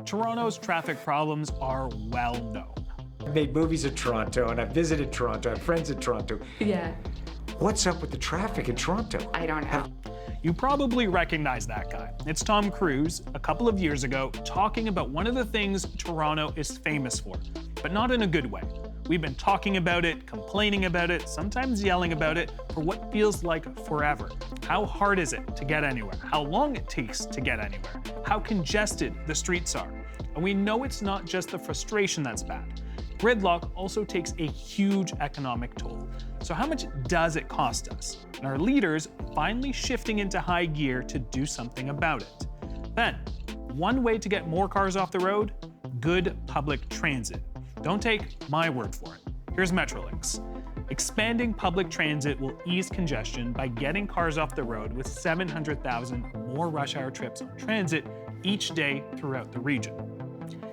Toronto's traffic problems are well known. I made movies in Toronto and I visited Toronto. I have friends in Toronto. Yeah. What's up with the traffic in Toronto? I don't know. You probably recognize that guy. It's Tom Cruise, a couple of years ago, talking about one of the things Toronto is famous for, but not in a good way. We've been talking about it, complaining about it, sometimes yelling about it for what feels like forever. How hard is it to get anywhere? How long it takes to get anywhere? How congested the streets are? And we know it's not just the frustration that's bad. Gridlock also takes a huge economic toll. So how much does it cost us? And are leaders finally shifting into high gear to do something about it? Then, one way to get more cars off the road? Good public transit. Don't take my word for it. Here's Metrolinx. Expanding public transit will ease congestion by getting cars off the road with 700,000 more rush hour trips on transit each day throughout the region.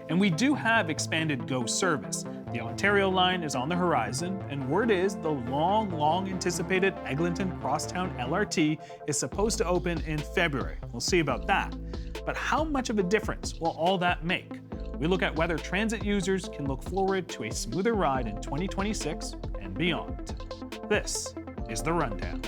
And we do have expanded GO service. The Ontario line is on the horizon, and word is the long anticipated Eglinton Crosstown LRT is supposed to open in February. We'll see about that. But how much of a difference will all that make? We look at whether transit users can look forward to a smoother ride in 2026 and beyond. This is The Rundown.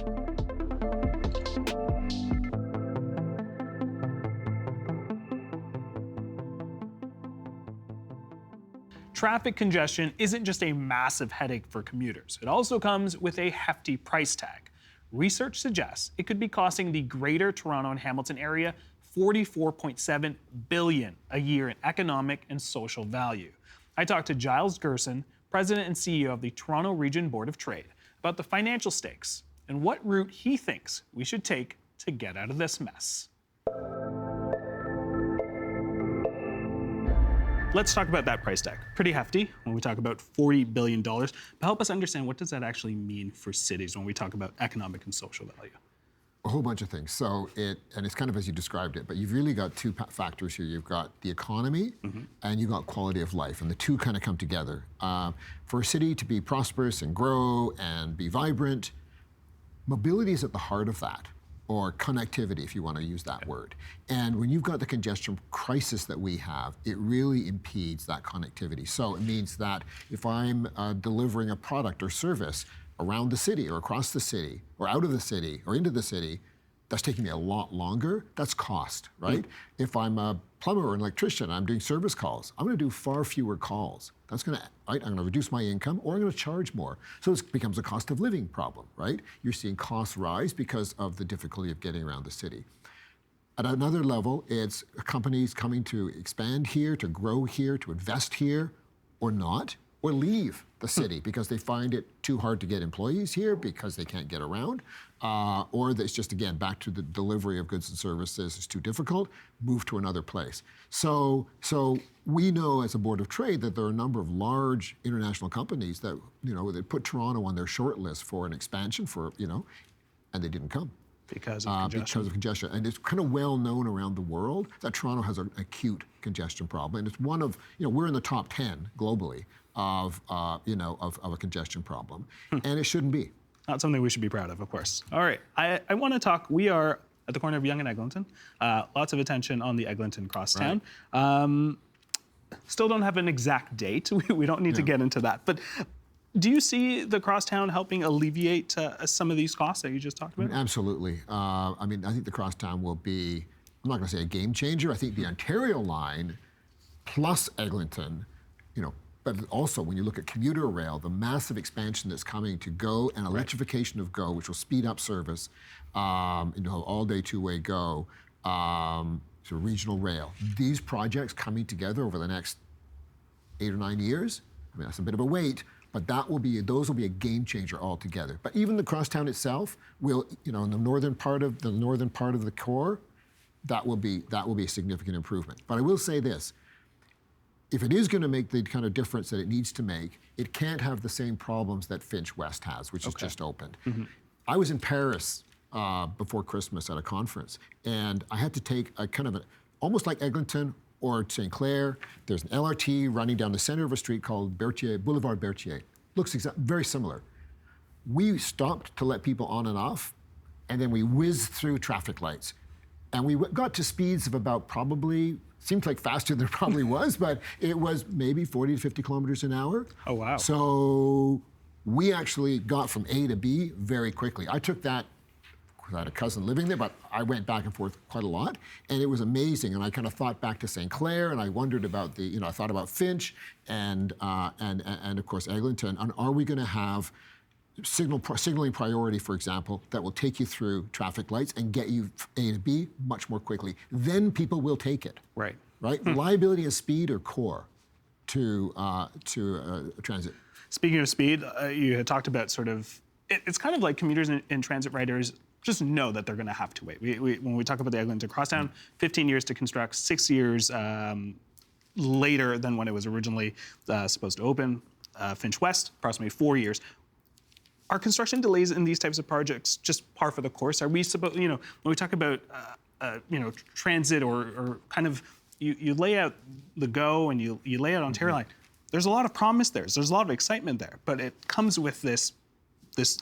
Traffic congestion isn't just a massive headache for commuters. It also comes with a hefty price tag. Research suggests it could be costing the Greater Toronto and Hamilton area $44.7 billion a year in economic and social value. I talked to Giles Gerson, President and CEO of the Toronto Region Board of Trade, about the financial stakes and what route he thinks we should take to get out of this mess. Let's talk about that price tag. Pretty hefty when we talk about $40 billion. But help us understand, what does that actually mean for cities when we talk about economic and social value? A whole bunch of things. So it's kind of as you described it, but you've really got two factors here. You've got the economy and you've got quality of life, and the two kind of come together. For a city to be prosperous and grow and be vibrant, mobility is at the heart of that, or connectivity, if you want to use that word. And when you've got the congestion crisis that we have, it really impedes that connectivity. So it means that if I'm delivering a product or service around the city or across the city or out of the city or into the city, that's taking me a lot longer. That's cost, right? If I'm a plumber or an electrician, I'm doing service calls, I'm gonna do far fewer calls. That's gonna, right? I'm gonna reduce my income, or I'm gonna charge more. So this becomes a cost of living problem, right? You're seeing costs rise because of the difficulty of getting around the city. At another level, it's companies coming to expand here, to grow here, to invest here, or not, or leave the city because they find it too hard to get employees here because they can't get around, or it's just, again, back to the delivery of goods and services is too difficult, move to another place. So we know as a Board of Trade that there are a number of large international companies that, they put Toronto on their short list for an expansion and they didn't come. Because of congestion. And it's kind of well known around the world that Toronto has an acute congestion problem. And it's one of, we're in the top 10 globally of a congestion problem. And it shouldn't be. Not something we should be proud of course. All right, I want to talk, we are at the corner of Yonge and Eglinton. Lots of attention on the Eglinton Crosstown. Right. Still don't have an exact date. We don't need to get into that. But do you see the Crosstown helping alleviate some of these costs that you just talked about? Absolutely. I think the Crosstown will be, I'm not going to say a game changer. I think the Ontario line plus Eglinton, but also when you look at commuter rail, the massive expansion that's coming to GO and electrification of GO, which will speed up service, all-day two-way GO, to regional rail. These projects coming together over the next 8 or 9 years, that's a bit of a wait, but those will be a game changer altogether. But even the Crosstown itself will, in the northern part of the core, that will be a significant improvement. But I will say this: if it is going to make the kind of difference that it needs to make, it can't have the same problems that Finch West has, which has just opened. I was in Paris before Christmas at a conference, and I had to take a kind of almost like Eglinton or St. Clair, there's an LRT running down the center of a street called Boulevard Berthier. Looks very similar. We stopped to let people on and off, and then we whizzed through traffic lights. And we got to speeds of about probably, seemed like faster than it probably was, but it was maybe 40 to 50 kilometers an hour. Oh, wow. So we actually got from A to B very quickly. I took that, I had a cousin living there, but I went back and forth quite a lot, and it was amazing. And I kind of thought back to St. Clair, and I wondered about I thought about Finch, and of course Eglinton. And are we going to have signaling priority, for example, that will take you through traffic lights and get you A to B much more quickly? Then people will take it. Right. Right. Reliability and speed are core to transit. Speaking of speed, you had talked about sort of, it's kind of like commuters and transit riders just know that they're going to have to wait. When we talk about the Eglinton Crosstown, 15 years to construct, 6 years later than when it was originally supposed to open. Finch West, approximately 4 years. Are construction delays in these types of projects just par for the course? Are we supposed, when we talk about, transit or kind of, you lay out the GO and you lay out Ontario Line, there's a lot of promise there. There's a lot of excitement there, but it comes with this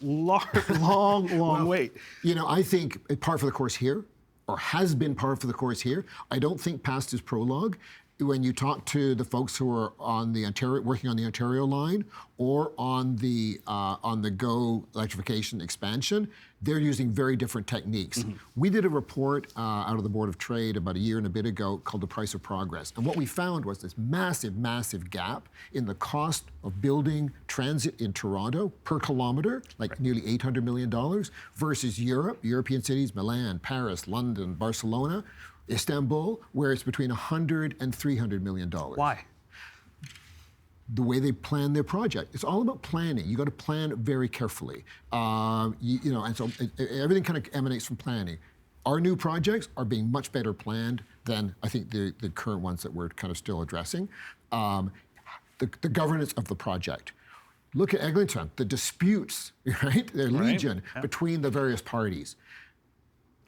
long wait. I think par for the course here, or has been par for the course here. I don't think past is prologue. When you talk to the folks who are working on the Ontario line or on the GO electrification expansion, they're using very different techniques. We did a report out of the Board of Trade about a year and a bit ago called The Price of Progress. And what we found was this massive gap in the cost of building transit in Toronto per kilometer, like nearly $800 million, versus European cities, Milan, Paris, London, Barcelona, Istanbul, where it's between $100 and $300 million. Why? The way they plan their project. It's all about planning. You got to plan very carefully. And so everything kind of emanates from planning. Our new projects are being much better planned than I think the current ones that we're kind of still addressing. The governance of the project. Look at Eglinton, the disputes, right? They're legion between the various parties.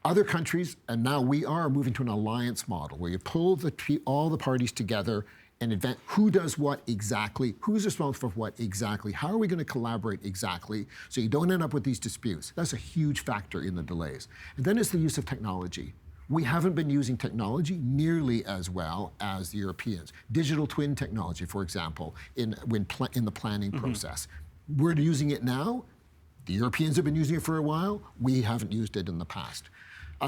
Other countries, and now we are moving to an alliance model where you pull all the parties together and invent who does what exactly, who's responsible for what exactly, how are we going to collaborate exactly so you don't end up with these disputes. That's a huge factor in the delays. And then it's the use of technology. We haven't been using technology nearly as well as the Europeans. Digital twin technology, for example, in the planning process. We're using it now. The Europeans have been using it for a while. We haven't used it in the past.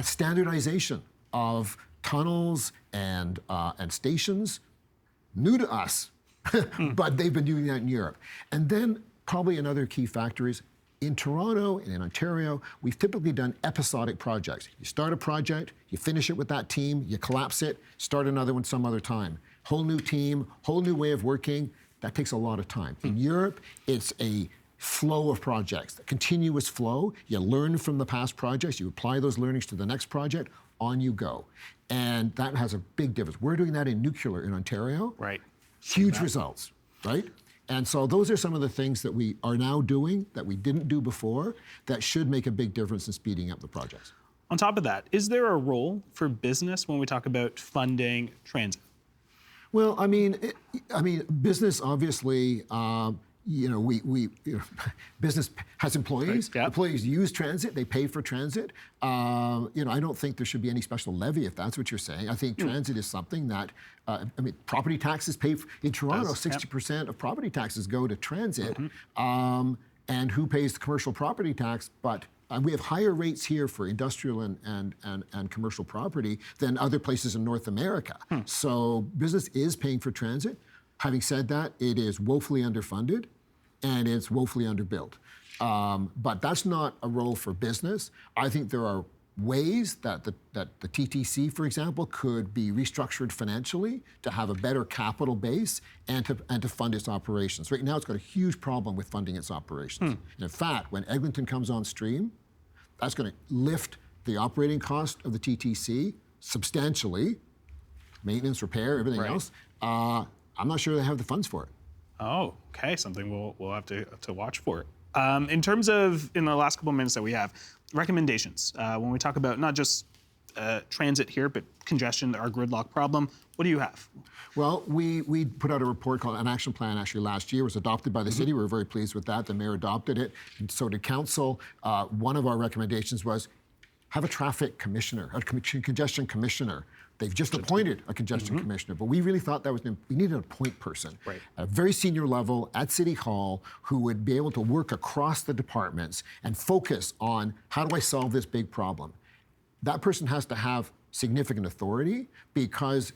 Standardization of tunnels and stations, new to us, but they've been doing that in Europe. And then probably another key factor is in Toronto and in Ontario, we've typically done episodic projects. You start a project, you finish it with that team, you collapse it, start another one some other time. Whole new team, whole new way of working. That takes a lot of time. In Europe, it's a flow of projects, a continuous flow. You learn from the past projects, you apply those learnings to the next project, on you go. And that has a big difference. We're doing that in nuclear in Ontario. Right. Huge results, right? And so those are some of the things that we are now doing that we didn't do before that should make a big difference in speeding up the projects. On top of that, is there a role for business when we talk about funding transit? Well, I mean, business obviously, business has employees. Right, yeah. Employees use transit. They pay for transit. I don't think there should be any special levy if that's what you're saying. I think transit is something that, property taxes pay for, in Toronto, 60% of property taxes go to transit. And who pays the commercial property tax? But we have higher rates here for industrial and commercial property than other places in North America. So business is paying for transit. Having said that, it is woefully underfunded and it's woefully underbuilt. But that's not a role for business. I think there are ways that the TTC, for example, could be restructured financially to have a better capital base and to fund its operations. Right now, it's got a huge problem with funding its operations. And in fact, when Eglinton comes on stream, that's going to lift the operating cost of the TTC substantially, maintenance, repair, everything else. I'm not sure they have the funds for it. Oh, okay. Something we'll have to watch for. In terms of, in the last couple of minutes that we have, recommendations. When we talk about not just transit here, but congestion, our gridlock problem, what do you have? Well, we put out a report called an action plan actually last year. It was adopted by the city. We were very pleased with that. The mayor adopted it, and so did council. One of our recommendations was have a traffic commissioner, a congestion commissioner. They've just appointed a congestion commissioner, but we really thought that we needed a point person at a very senior level at City Hall who would be able to work across the departments and focus on how do I solve this big problem. That person has to have significant authority because,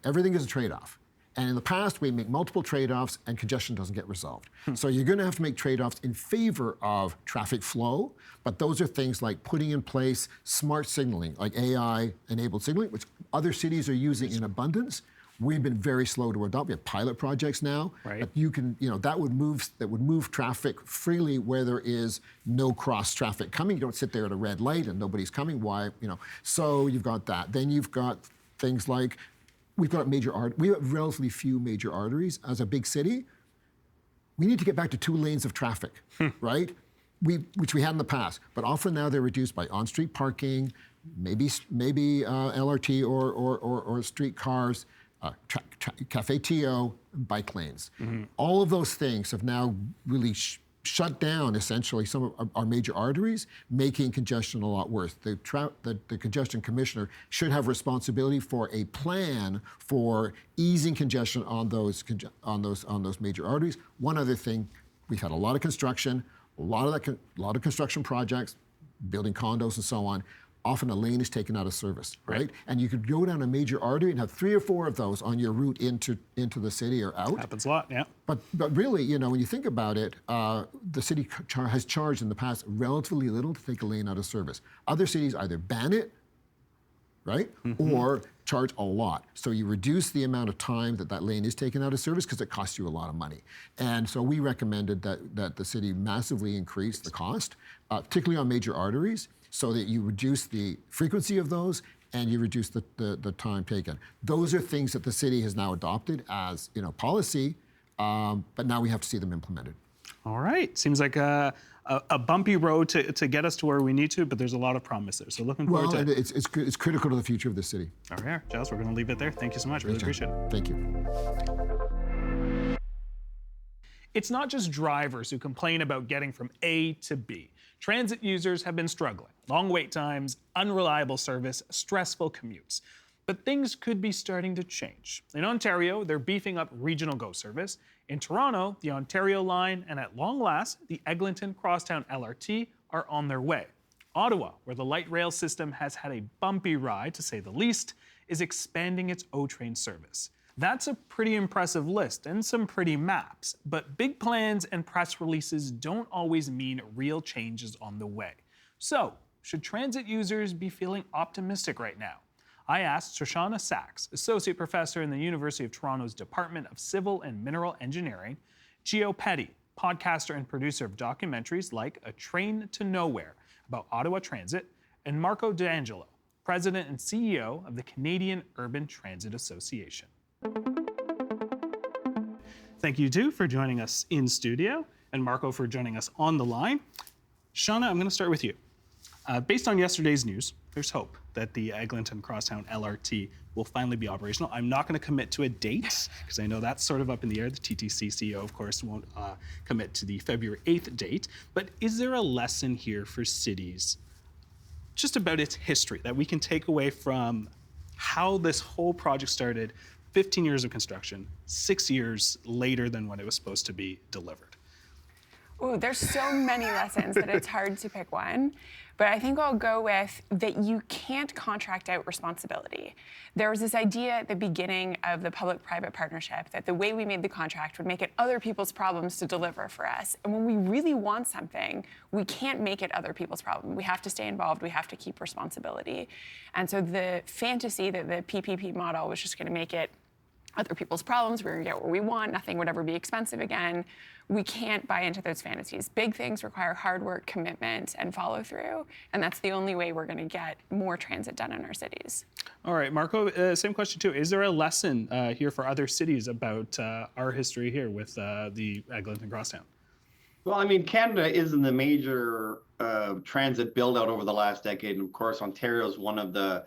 everything is a trade-off. And in the past, we make multiple trade-offs and congestion doesn't get resolved. So you're going to have to make trade-offs in favor of traffic flow, but those are things like putting in place smart signaling, like AI-enabled signaling, which other cities are using in abundance. We've been very slow to adopt. We have pilot projects now. But you can, that would move traffic freely where there is no cross traffic coming. You don't sit there at a red light and nobody's coming. Why, So you've got that. Then you've got things like we have relatively few major arteries as a big city. We need to get back to 2 lanes of traffic, right? Which we had in the past, but often now they're reduced by on-street parking, maybe LRT or streetcars, Cafe TO, bike lanes. All of those things have now really shut down essentially some of our major arteries, making congestion a lot worse. The congestion commissioner should have responsibility for a plan for easing congestion on those major arteries. One other thing, we've had a lot of construction, a lot of construction projects, building condos and so on. Often a lane is taken out of service, right? And you could go down a major artery and have 3 or 4 of those on your route into the city or out. Happens a lot, yeah. But really, when you think about it, the city has charged in the past relatively little to take a lane out of service. Other cities either ban it, right, or charge a lot. So you reduce the amount of time that lane is taken out of service because it costs you a lot of money. And so we recommended that the city massively increase the cost, particularly on major arteries, so that you reduce the frequency of those and you reduce the time taken. Those are things that the city has now adopted as policy, but now we have to see them implemented. All right, seems like a bumpy road to get us to where we need to, but there's a lot of promise there. So looking forward to it. It's critical to the future of the city. All right, Giles, we're going to leave it there. Thank you so much. Really appreciate it. Thank you. It's not just drivers who complain about getting from A to B. Transit users have been struggling. Long wait times, unreliable service, stressful commutes. But things could be starting to change. In Ontario, they're beefing up regional GO service. In Toronto, the Ontario line and at long last, the Eglinton Crosstown LRT are on their way. Ottawa, where the light rail system has had a bumpy ride, to say the least, is expanding its O-Train service. That's a pretty impressive list and some pretty maps, but big plans and press releases don't always mean real changes on the way. So, should transit users be feeling optimistic right now? I asked Shoshana Sachs, Associate Professor in the University of Toronto's Department of Civil and Mineral Engineering, Gio Petty, podcaster and producer of documentaries like A Train to Nowhere about Ottawa Transit, and Marco D'Angelo, President and CEO of the Canadian Urban Transit Association. Thank you, too, for joining us in studio, and Marco for joining us on the line. Shauna, I'm going to start with you. Based on yesterday's news, there's hope that the Eglinton Crosstown LRT will finally be operational. I'm not going to commit to a date, because I know that's sort of up in the air. The TTC CEO, of course, won't commit to the February 8th date. But is there a lesson here for cities just about its history that we can take away from how this whole project started 15 years of construction, 6 years later than when it was supposed to be delivered? Oh, there's so many lessons that it's hard to pick one. But I think I'll go with that you can't contract out responsibility. There was this idea at the beginning of the public-private partnership that the way we made the contract would make it other people's problems to deliver for us. And when we really want something, we can't make it other people's problem. We have to stay involved. We have to keep responsibility. And so the fantasy that the PPP model was just going to make it other people's problems, we're going to get what we want, nothing would ever be expensive again. We can't buy into those fantasies. Big things require hard work, commitment, and follow through, and that's the only way we're going to get more transit done in our cities. All right, Marco, same question too. Is there a lesson here for other cities about our history here with the Eglinton Crosstown? Well, I mean, Canada is in the major transit build out over the last decade, and of course, Ontario is one of the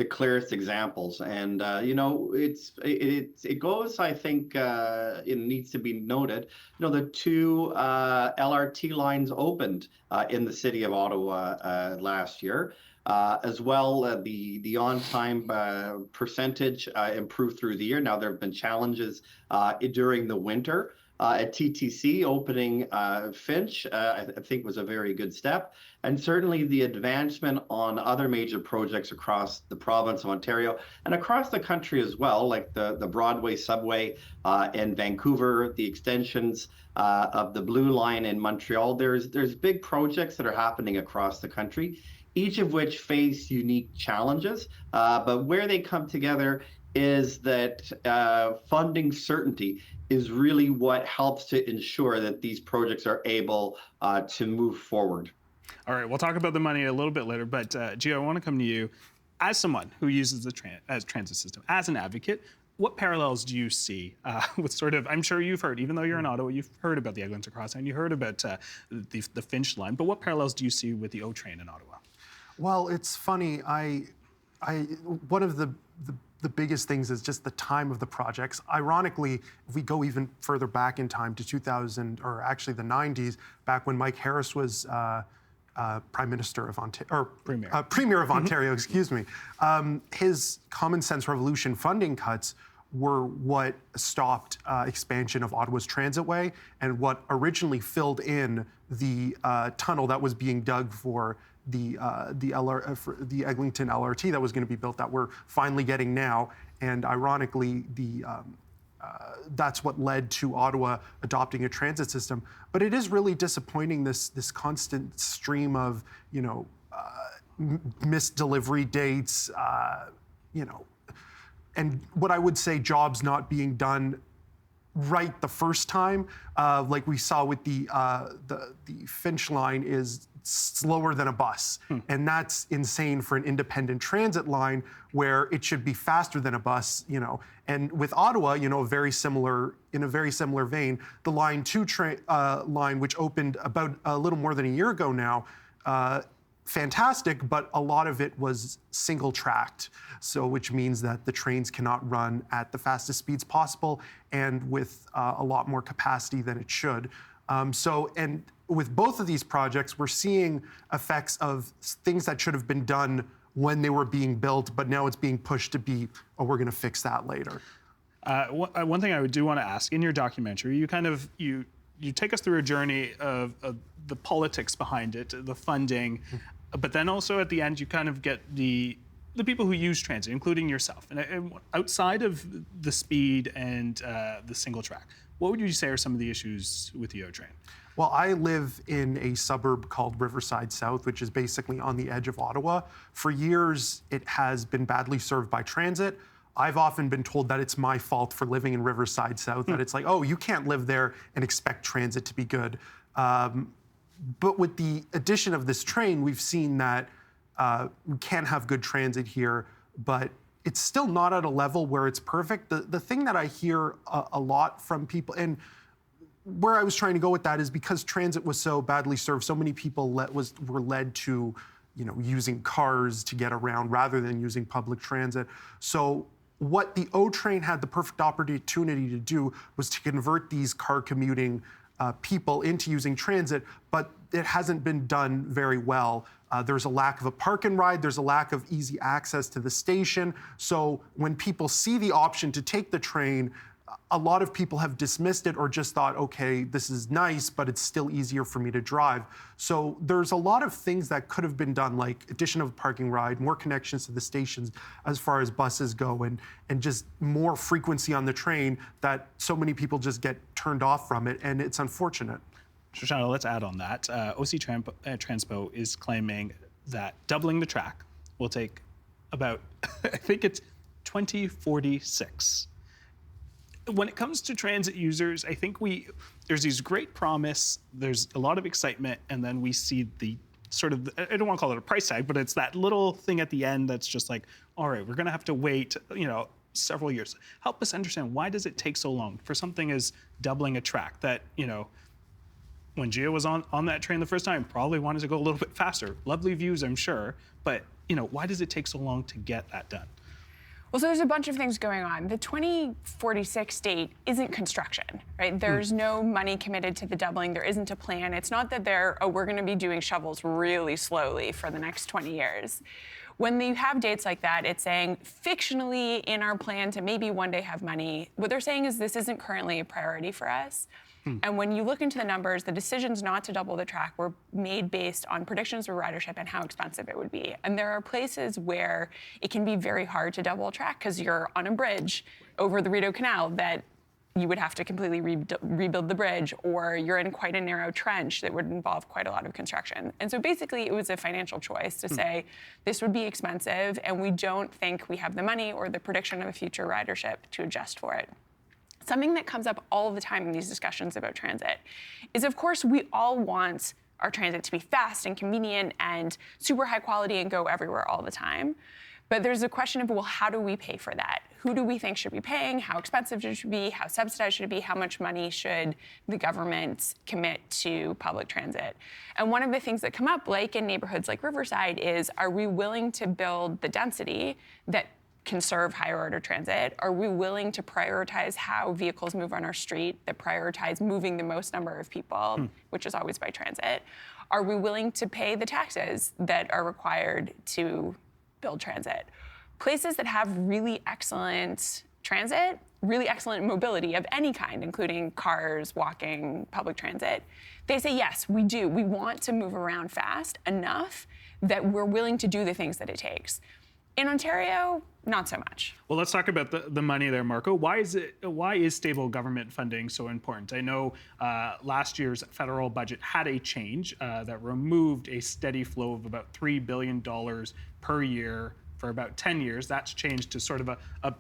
clearest examples. And you know, it goes. I think it needs to be noted. You know, the 2 LRT lines opened in the city of Ottawa last year. As well, the on-time percentage improved through the year. Now, there have been challenges during the winter. At TTC, opening Finch, I think was a very good step. And certainly the advancement on other major projects across the province of Ontario and across the country as well, like the Broadway subway in Vancouver, the extensions of the Blue Line in Montreal. There's big projects that are happening across the country, each of which face unique challenges, but where they come together is that funding certainty is really what helps to ensure that these projects are able to move forward. All right, we'll talk about the money a little bit later, but Gio, I want to come to you. As someone who uses the transit system, as an advocate, what parallels do you see with sort of, I'm sure you've heard, even though you're in Ottawa, you've heard about the Eglinton Crossing, you heard about the Finch line, but what parallels do you see with the O train in Ottawa? Well, it's funny. One of the biggest things is just the time of the projects. Ironically, if we go even further back in time to 2000, or actually the 90s, back when Mike Harris was Prime Minister of Ontario, or Premier of Ontario, excuse me, his Common Sense Revolution funding cuts were what stopped expansion of Ottawa's Transitway and what originally filled in the tunnel that was being dug for the Eglinton LRT that was going to be built that we're finally getting now. And ironically, that's what led to Ottawa adopting a transit system. But it is really disappointing, this constant stream of, missed delivery dates, and what I would say, jobs not being done right the first time, like we saw with the Finch line, is slower than a bus. And that's insane for an independent transit line where it should be faster than a bus, And with Ottawa, in a very similar vein, the Line 2 line, which opened about a little more than a year ago now, fantastic, but a lot of it was single tracked. So which means that the trains cannot run at the fastest speeds possible and with a lot more capacity than it should. And with both of these projects, we're seeing effects of things that should have been done when they were being built, but now it's being pushed to be, we're going to fix that later. One thing I do want to ask, in your documentary, you take us through a journey of the politics behind it, the funding, but then also at the end you kind of get the people who use transit, including yourself. And outside of the speed and the single track, what would you say are some of the issues with the O train? Well, I live in a suburb called Riverside South, which is basically on the edge of Ottawa. For years, it has been badly served by transit. I've often been told that it's my fault for living in Riverside South, that it's like, oh, you can't live there and expect transit to be good. But with the addition of this train, we've seen that we can have good transit here, but it's still not at a level where it's perfect. The thing that I hear a lot from people, and where I was trying to go with that, is because transit was so badly served, so many people were led to, using cars to get around rather than using public transit. So what the O train had the perfect opportunity to do was to convert these car commuting people into using transit, but it hasn't been done very well. There's a lack of a park and ride. There's a lack of easy access to the station. So when people see the option to take the train, a lot of people have dismissed it or just thought, okay, this is nice, but it's still easier for me to drive. So there's a lot of things that could have been done, like addition of a parking ride, more connections to the stations as far as buses go, and just more frequency on the train, that so many people just get turned off from it, and it's unfortunate. Shoshana, let's add on that. OC Transpo is claiming that doubling the track will take about, I think it's 2046. When it comes to transit users, I think there's these great promise, there's a lot of excitement, and then we see the sort of, I don't want to call it a price tag, but it's that little thing at the end that's just like, all right, we're going to have to wait, several years. Help us understand, why does it take so long for something as doubling a track that, when Gio was on that train the first time, probably wanted to go a little bit faster. Lovely views, I'm sure, but why does it take so long to get that done? Well, so there's a bunch of things going on. The 2046 date isn't construction, right? There's no money committed to the doubling. There isn't a plan. It's not that we're going to be doing shovels really slowly for the next 20 years. When you have dates like that, it's saying fictionally in our plan to maybe one day have money, what they're saying is this isn't currently a priority for us. And when you look into the numbers, the decisions not to double the track were made based on predictions of ridership and how expensive it would be. And there are places where it can be very hard to double a track because you're on a bridge over the Rideau Canal that you would have to completely rebuild the bridge, or you're in quite a narrow trench that would involve quite a lot of construction. And so basically it was a financial choice to say this would be expensive and we don't think we have the money or the prediction of a future ridership to adjust for it. Something that comes up all the time in these discussions about transit is, of course, we all want our transit to be fast and convenient and super high quality and go everywhere all the time. But there's a question of, well, how do we pay for that? Who do we think should be paying? How expensive should it be? How subsidized should it be? How much money should the government commit to public transit? And one of the things that come up, like in neighborhoods like Riverside, is are we willing to build the density that can serve higher order transit? Are we willing to prioritize how vehicles move on our street that prioritize moving the most number of people, which is always by transit? Are we willing to pay the taxes that are required to build transit? Places that have really excellent transit, really excellent mobility of any kind, including cars, walking, public transit, they say, yes, we do. We want to move around fast enough that we're willing to do the things that it takes. In Ontario, not so much. Well, let's talk about the money there, Marco. Why is stable government funding so important? I know last year's federal budget had a change that removed a steady flow of about $3 billion per year for about 10 years. That's changed to sort of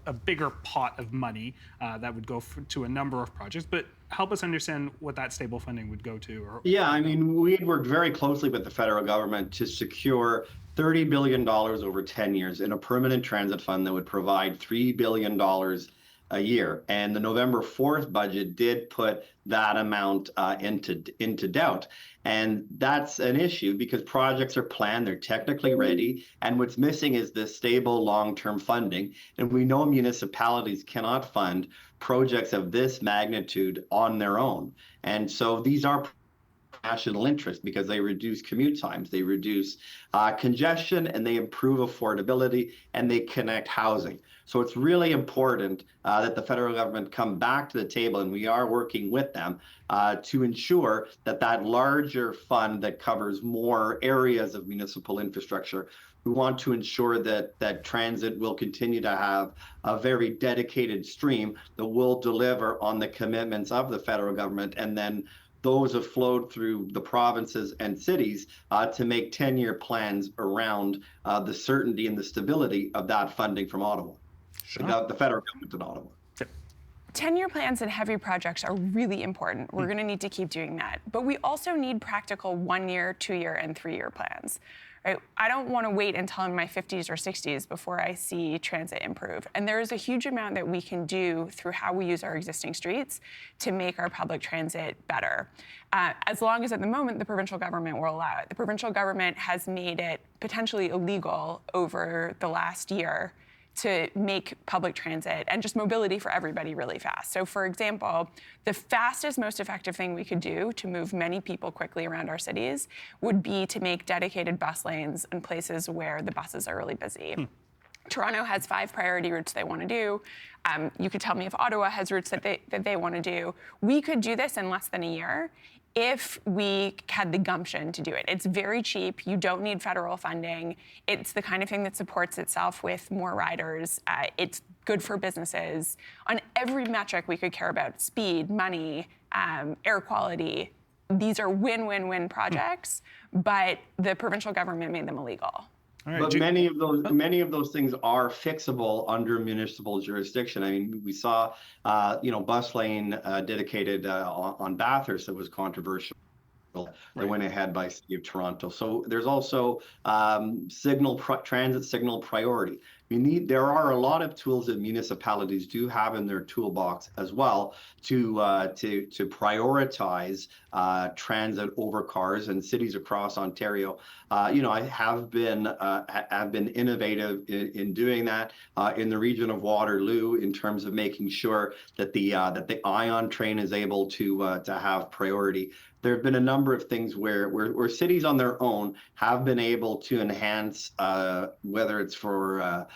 a bigger pot of money that would go to a number of projects. But help us understand what that stable funding would go to. Yeah, I mean, we had worked very closely with the federal government to secure $30 billion over 10 years in a permanent transit fund that would provide $3 billion a year. And the November 4th budget did put that amount into doubt. And that's an issue because projects are planned, they're technically ready, and what's missing is this stable long-term funding. And we know municipalities cannot fund projects of this magnitude on their own. And so these are national interest because they reduce commute times, they reduce congestion, and they improve affordability, and they connect housing. So it's really important that the federal government come back to the table, and we are working with them to ensure that that larger fund that covers more areas of municipal infrastructure. We want to ensure that transit will continue to have a very dedicated stream that will deliver on the commitments of the federal government, and then those have flowed through the provinces and cities to make 10-year plans around the certainty and the stability of that funding from Ottawa, the federal government in Ottawa. 10-year plans and heavy projects are really important. We're going to need to keep doing that. But we also need practical 1-year, 2-year, and 3-year plans. Right? I don't want to wait until I'm in my 50s or 60s before I see transit improve. And there is a huge amount that we can do through how we use our existing streets to make our public transit better. As long as at the moment the provincial government will allow it. The provincial government has made it potentially illegal over the last year to make public transit and just mobility for everybody really fast. So for example, the fastest, most effective thing we could do to move many people quickly around our cities would be to make dedicated bus lanes in places where the buses are really busy. Toronto has 5 priority routes they want to do. You could tell me if Ottawa has routes that they want to do. We could do this in less than a year if we had the gumption to do it. It's very cheap. You don't need federal funding. It's the kind of thing that supports itself with more riders. It's good for businesses. On every metric we could care about, speed, money, air quality, these are win-win-win projects, but the provincial government made them illegal. All right, but many of those things are fixable under municipal jurisdiction. I mean, we saw, bus lane dedicated on Bathurst that was controversial. They went ahead by City of Toronto. So there's also transit signal priority. there are a lot of tools that municipalities do have in their toolbox as well to prioritize transit over cars, and cities across Ontario, I have been innovative in doing that in the region of Waterloo in terms of making sure that the ION train is able to have priority. There have been a number of things where cities on their own have been able to enhance, whether it's for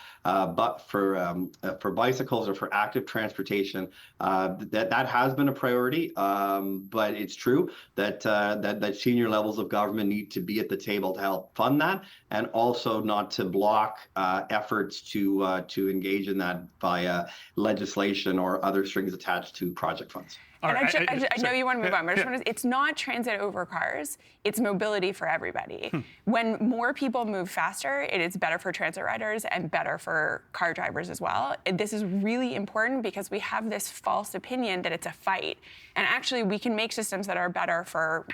bicycles or for active transportation. That has been a priority, but it's true that senior levels of government need to be at the table to help fund that, and also not to block efforts to engage in that via legislation or other strings attached to project funds. And I know you want to move on, but I just want to, it's not transit over cars, it's mobility for everybody. When more people move faster, it is better for transit riders and better for car drivers as well. This is really important because we have this false opinion that it's a fight. And actually, we can make systems that are better for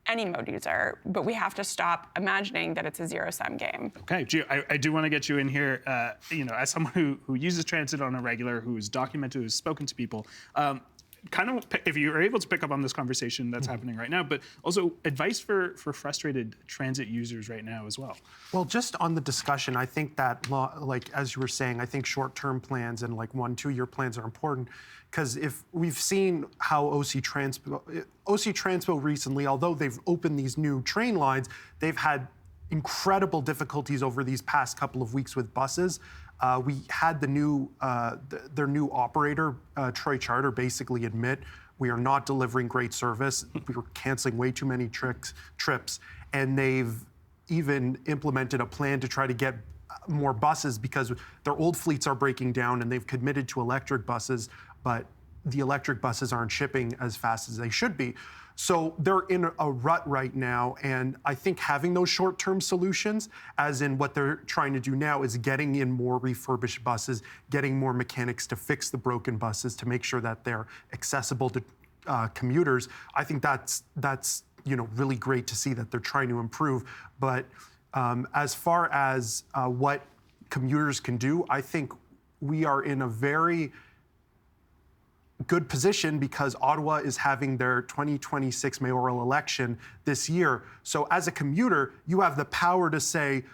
any mode user, but we have to stop imagining that it's a zero-sum game. Okay, Gio, I do want to get you in here. As someone who uses transit on a regular, who's documented, who's spoken to people, kind of, if you're able to pick up on this conversation that's happening right now, but also advice for frustrated transit users right now as well. Well, just on the discussion, I think that, like as you were saying, I think short-term plans and like 1-2 year plans are important, because if we've seen how OC Transpo recently, although they've opened these new train lines, they've had incredible difficulties over these past couple of weeks with buses. We had their new operator, Troy Charter, basically admit we are not delivering great service. We were canceling way too many trips, and they've even implemented a plan to try to get more buses because their old fleets are breaking down, and they've committed to electric buses, but the electric buses aren't shipping as fast as they should be. So they're in a rut right now, and I think having those short-term solutions, as in what they're trying to do now, is getting in more refurbished buses, getting more mechanics to fix the broken buses to make sure that they're accessible to commuters. I think that's really great to see that they're trying to improve. But as far as what commuters can do, I think we are in a very good position because Ottawa is having their 2026 mayoral election this year. So as a commuter, you have the power to say,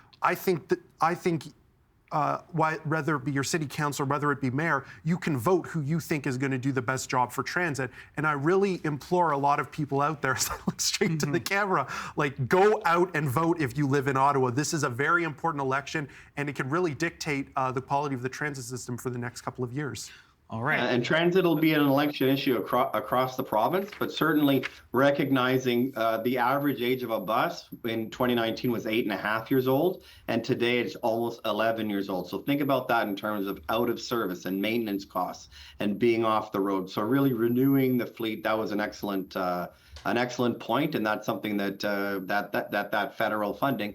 whether it be your city council, whether it be mayor, you can vote who you think is going to do the best job for transit. And I really implore a lot of people out there, so I look straight to the camera, like go out and vote if you live in Ottawa. This is a very important election, and it can really dictate the quality of the transit system for the next couple of years. All right. And transit will be an election issue across the province, but certainly recognizing the average age of a bus in 2019 was 8.5 years old, and today it's almost 11 years old. So think about that in terms of out of service and maintenance costs and being off the road. So really renewing the fleet, that was an excellent point, and that's something that that federal funding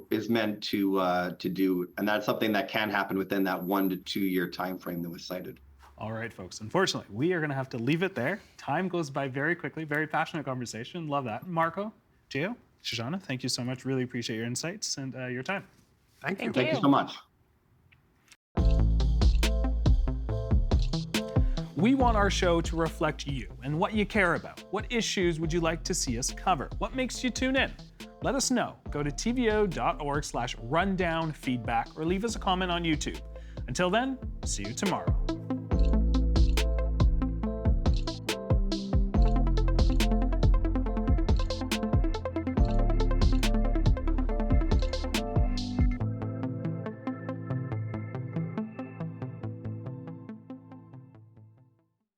is meant to do, and that's something that can happen within that 1 to 2 year time frame that was cited. All right, folks. Unfortunately, we are going to have to leave it there. Time goes by very quickly. Very passionate conversation. Love that. Marco, Gio, Shoshana, thank you so much. Really appreciate your insights and your time. Thank you. Thank you so much. We want our show to reflect you and what you care about. What issues would you like to see us cover? What makes you tune in? Let us know. Go to tvo.org/rundownfeedback or leave us a comment on YouTube. Until then, see you tomorrow.